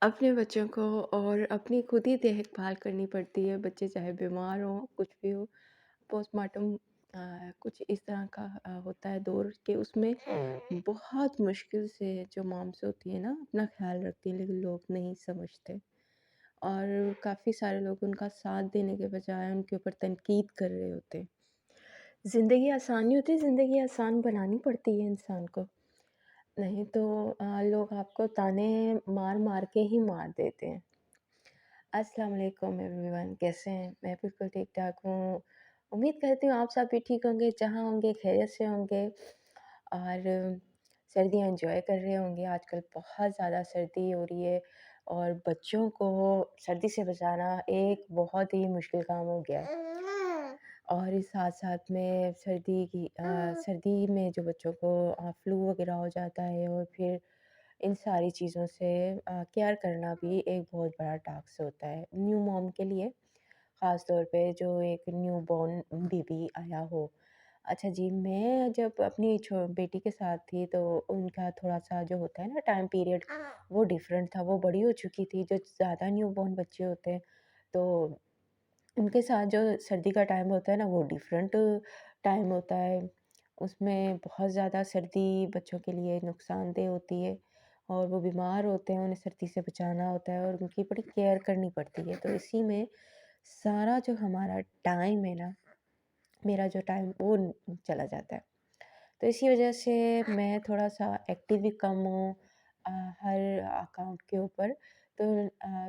अपने बच्चों को और अपनी खुद ही देखभाल करनी पड़ती है, बच्चे चाहे बीमार हों, कुछ भी हो। पोस्टमार्टम कुछ इस तरह का होता है दौर कि उसमें बहुत मुश्किल से जो मॉम्स होती है ना, अपना ख़्याल रखती हैं, लेकिन लोग नहीं समझते और काफ़ी सारे लोग उनका साथ देने के बजाय उनके ऊपर तनकीद कर रहे होते हैं। ज़िंदगी आसान नहीं होती, ज़िंदगी आसान बनानी पड़ती है इंसान को। नहीं तो लोग आपको ताने मार-मार के ही मार देते हैं। अस्सलाम वालेकुम एवरीवन, कैसे हैं? मैं बिल्कुल ठीक-ठाक हूँ। उम्मीद करती हूँ आप सब भी ठीक होंगे, जहाँ होंगे खैरियत से होंगे और सर्दियाँ एन्जॉय कर रहे होंगे। आजकल बहुत ज़्यादा सर्दी हो रही है और बच्चों को सर्दी से बचाना एक बहुत ही मुश्किल काम हो गया है। और इस साथ-साथ में सर्दी में जो बच्चों को फ्लू वगैरह हो जाता है और फिर इन सारी चीज़ों से केयर करना भी एक बहुत बड़ा टास्क होता है न्यू मॉम के लिए, ख़ास तौर पे जो एक न्यू बॉर्न बेबी आया हो। अच्छा जी, मैं जब अपनी बेटी के साथ थी तो उनका थोड़ा-सा जो होता है ना टाइम पीरियड, वो डिफ़रेंट था, वो बड़ी हो चुकी थी। जो ज़्यादा न्यू बॉर्न बच्चे होते हैं तो उनके साथ जो सर्दी का टाइम होता है ना, वो डिफ़रेंट टाइम होता है। उसमें बहुत ज़्यादा सर्दी बच्चों के लिए नुकसानदेह होती है और वो बीमार होते हैं, उन्हें सर्दी से बचाना होता है और उनकी बड़ी केयर करनी पड़ती है। तो इसी में सारा जो हमारा टाइम है ना, मेरा जो टाइम वो चला जाता है। तो इसी वजह से मैं थोड़ा-सा एक्टिव भी कम हूँ अ, हर अकाउंट के ऊपर। तो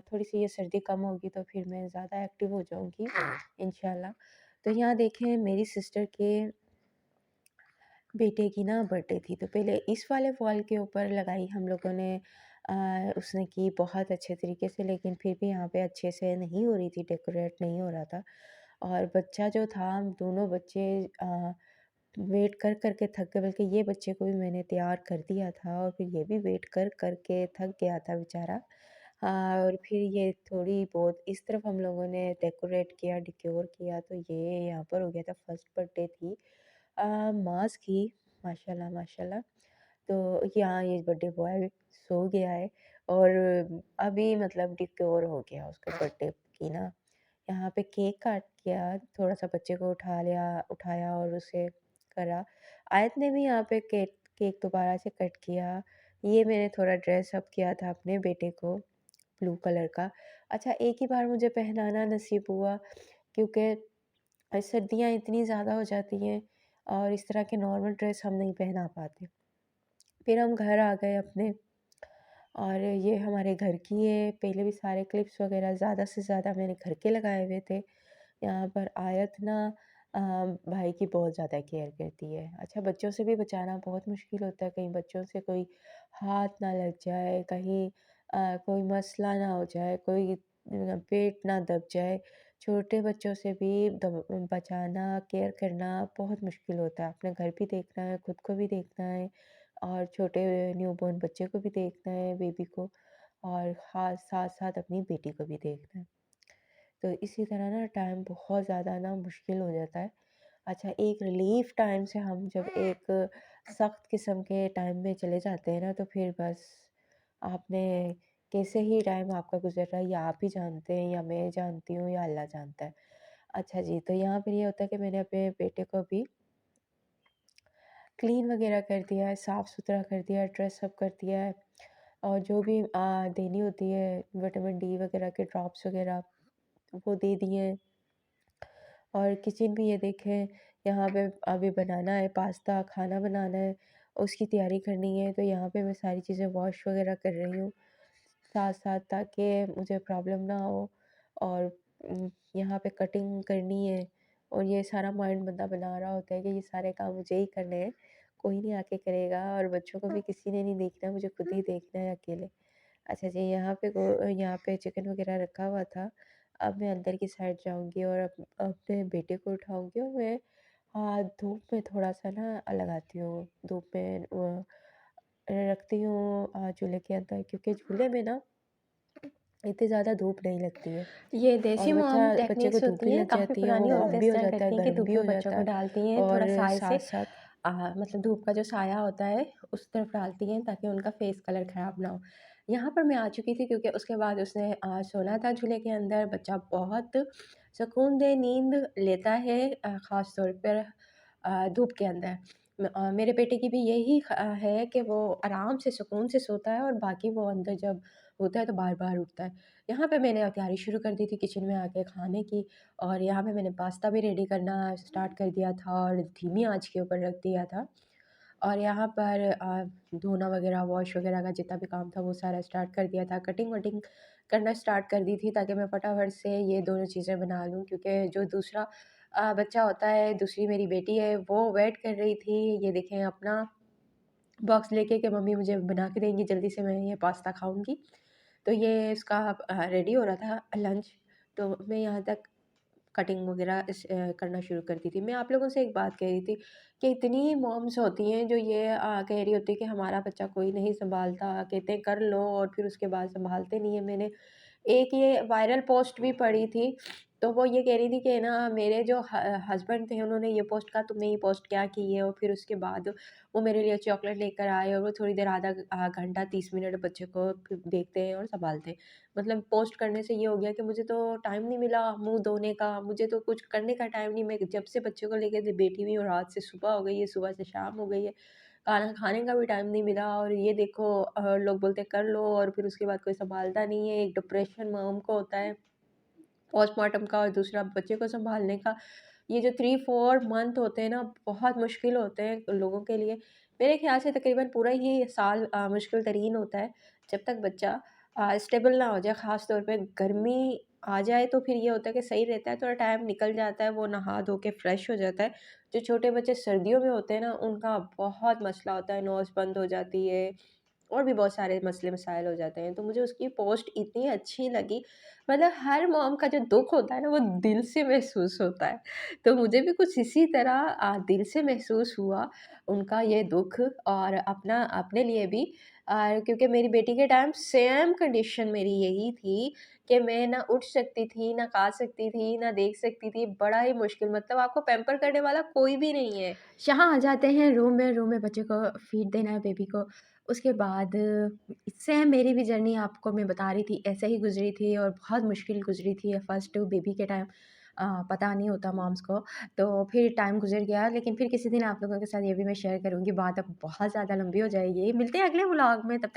थोड़ी-सी ये सर्दी कम होगी तो फिर मैं ज़्यादा एक्टिव हो जाऊँगी इंशाल्लाह। तो यहाँ देखें मेरी सिस्टर के बेटे की ना बर्थडे थी, तो पहले इस वाले वॉल के ऊपर लगाई हम लोगों ने। उसने की बहुत अच्छे तरीके से, लेकिन फिर भी यहाँ पे अच्छे से नहीं हो रही थी, डेकोरेट नहीं हो रहा था। और बच्चा जो था, दोनों बच्चे वेट कर कर के थक गए, बल्कि ये बच्चे को भी मैंने तैयार कर दिया था और फिर ये भी वेट कर कर के थक गया था बेचारा। और फिर ये थोड़ी बहुत इस तरफ हम लोगों ने डेकोरेट किया, डेकोर किया, तो ये यहाँ पर हो गया था। फर्स्ट बर्थडे थी मास की, माशाल्लाह माशाल्लाह। तो यहाँ ये बर्थडे बॉय सो गया है और अभी मतलब डेकोर हो गया उसके बर्थडे की ना। यहाँ पे केक काट किया, थोड़ा-सा बच्चे को उठाया और उसे करा। आयत ने भी यहाँ पे केक केक दोबारा से कट किया। ये मैंने थोड़ा ड्रेस अप किया था अपने बेटे को, ब्लू कलर का। अच्छा, एक ही बार मुझे पहनाना नसीब हुआ क्योंकि सर्दियाँ इतनी ज़्यादा हो जाती हैं और इस तरह के नॉर्मल ड्रेस हम नहीं पहना पाते। फिर हम घर आ गए अपने और ये हमारे घर की है। पहले भी सारे क्लिप्स वगैरह ज़्यादा से ज़्यादा मैंने घर के लगाए हुए थे। यहाँ पर आयत ना भाई की बहुत ज़्यादा केयर करती है। अच्छा, बच्चों से भी बचाना बहुत मुश्किल होता है, कहीं बच्चों से कोई हाथ ना लग जाए, कहीं कोई मसला ना हो जाए, कोई पेट ना दब जाए। छोटे बच्चों से भी बचाना, केयर करना बहुत मुश्किल होता है। अपने घर भी देखना है, खुद को भी देखना है और छोटे न्यूबॉर्न बच्चे को भी देखना है, बेबी को, और ख़ास साथ-साथ अपनी बेटी को भी देखना है। तो इसी तरह ना टाइम बहुत ज़्यादा ना मुश्किल हो जाता है। अच्छा, एक रिलीफ़ टाइम से हम जब एक सख़्त किस्म के टाइम में चले जाते हैं ना, तो फिर बस आपने कैसे ही टाइम आपका गुज़र रहा है या आप ही जानते हैं या मैं जानती हूँ या अल्लाह जानता है। अच्छा जी, तो यहाँ पर ये होता है कि मैंने अपने बेटे को भी क्लीन वग़ैरह कर दिया है, साफ़-सुथरा कर दिया है, ड्रेस अप कर दिया है और जो भी देनी होती है विटामिन डी वग़ैरह के ड्रॉप्स वग़ैरह वो दे दिए हैं। और किचन भी ये देखें, यहाँ पे अभी बनाना है पास्ता, खाना बनाना है, उसकी तैयारी करनी है, तो यहाँ पे मैं सारी चीज़ें वॉश वग़ैरह कर रही हूँ साथ-साथ, ताकि मुझे प्रॉब्लम ना हो। और यहाँ पे कटिंग करनी है और ये सारा माइंड बंदा बना रहा होता है कि ये सारे काम मुझे ही करने हैं, कोई नहीं आके करेगा और बच्चों को भी किसी ने नहीं देखना, मुझे खुद ही देखना है अकेले। अच्छा जी, यहाँ पे चिकन वग़ैरह रखा हुआ था। अब मैं अंदर की साइड जाऊँगी और अपने बेटे को उठाऊँगी और मैं धूप में थोड़ा-सा ना लगाती हूँ, धूप में रखती हूँ चूल्हे के अंदर, क्योंकि चूल्हे में ना इतनी ज़्यादा धूप नहीं लगती है ये और देसी मॉम बच्चे को टेक्निक्स धूप होती भी हैं, लग काफ़ी जाती है, वो पुरानी हॉट औरतें भी इस हो तरह जाता है, करती हैं कि गर्म भी धूप हो में बच्चों जाता को है डालती हैं, और थोड़ा साए से साथ-साथ मतलब धूप का जो साया होता है, उस तरफ डालती हैं ताकि उनका फेस कलर ख़राब ना हो। यहाँ पर मैं आ चुकी थी क्योंकि उसके बाद उसने सोना था झूले के अंदर। बच्चा बहुत सुकून नींद लेता है ख़ास तौर पर धूप के अंदर। मेरे बेटे की भी यही है कि वो आराम से सुकून से सोता है और बाकी वो अंदर जब होता है तो बार-बार उठता है। यहाँ पे मैंने तैयारी शुरू कर दी थी किचन में आके खाने की, और यहाँ पे मैंने पास्ता भी रेडी करना स्टार्ट कर दिया था और धीमी आँच के ऊपर रख दिया था। और यहाँ पर धोना वगैरह, वॉश वगैरह का जितना भी काम था वो सारा स्टार्ट कर दिया था। कटिंग-वटिंग करना स्टार्ट कर दी थी ताकि मैं फटाफट से ये दोनों चीज़ें बना लूँ, क्योंकि जो दूसरा बच्चा होता है, दूसरी मेरी बेटी है, वो वेट कर रही थी, ये देखें अपना बॉक्स लेके कि मम्मी मुझे बना के देंगी जल्दी से, मैं ये पास्ता खाऊँगी। तो ये इसका रेडी हो रहा था लंच, तो मैं यहाँ तक कटिंग वगैरह करना शुरू कर दी थी। मैं आप लोगों से एक बात कह रही थी कि इतनी मॉम्स होती हैं जो ये कह रही होती है कि हमारा बच्चा कोई नहीं सँभालता, कहते हैं कर लो और फिर उसके बाद सँभालते नहीं हैं। मैंने एक ये वायरल पोस्ट भी पढ़ी थी, तो वो ये कह रही थी कि ना मेरे जो हस्बैंड थे उन्होंने ये पोस्ट कहा तुमने ये पोस्ट क्या की है, और फिर उसके बाद वो मेरे लिए चॉकलेट लेकर आए और वो थोड़ी देर आधा घंटा 30 मिनट बच्चे को फिर देखते हैं और सँभालते हैं। मतलब पोस्ट करने से ये हो गया कि मुझे तो टाइम नहीं मिला मुँह धोने का, मुझे तो कुछ करने का टाइम नहीं, मैं जब से बच्चे को लेके बैठी हुई हूँ, रात से सुबह हो गई है, सुबह से शाम हो गई है, खाना खाने का भी टाइम नहीं मिला, और ये देखो लोग बोलते हैं कर लो और फिर उसके बाद कोई सँभालता नहीं है। एक डिप्रेशन मॉम को होता है पोस्टमार्टम का, और दूसरा बच्चे को सँभालने का। ये जो 3-4 मंथ होते हैं ना, बहुत मुश्किल होते हैं लोगों के लिए। मेरे ख़्याल से तकरीबन पूरा ही साल मुश्किल तरीन होता है, जब तक बच्चा स्टेबल ना हो जाए। ख़ास तौर पे गर्मी आ जाए तो फिर ये होता है कि सही रहता है, थोड़ा टाइम निकल जाता है, वो नहा धो के फ्रेश हो जाता है। जो छोटे बच्चे सर्दियों में होते हैं ना, उनका बहुत मसला होता है, नोज़ बंद हो जाती है और भी बहुत सारे मसले मसाइल हो जाते हैं। तो मुझे उसकी पोस्ट इतनी अच्छी लगी, मतलब हर मॉम का जो दुःख होता है ना, वो दिल से महसूस होता है। तो मुझे भी कुछ इसी तरह दिल से महसूस हुआ उनका ये दुःख, और अपना अपने लिए भी क्योंकि मेरी बेटी के टाइम सेम कंडीशन मेरी यही थी कि मैं ना उठ सकती थी, ना खा सकती थी, ना देख सकती थी, बड़ा ही मुश्किल, मतलब आपको पैम्पर करने वाला कोई भी नहीं है। यहाँ आ जाते हैं रूम में बच्चे को फ़ीड देना है बेबी को। उसके बाद सेम मेरी भी जर्नी आपको मैं बता रही थी, ऐसे ही गुज़री थी और बहुत मुश्किल गुज़री थी फर्स्ट बेबी के टाइम। पता नहीं होता मॉम्स को, तो फिर टाइम गुज़र गया, लेकिन फिर किसी दिन आप लोगों के साथ ये भी मैं शेयर करूँगी, बात अब बहुत ज़्यादा लंबी हो जाएगी। मिलते हैं अगले व्लॉग में, तब तक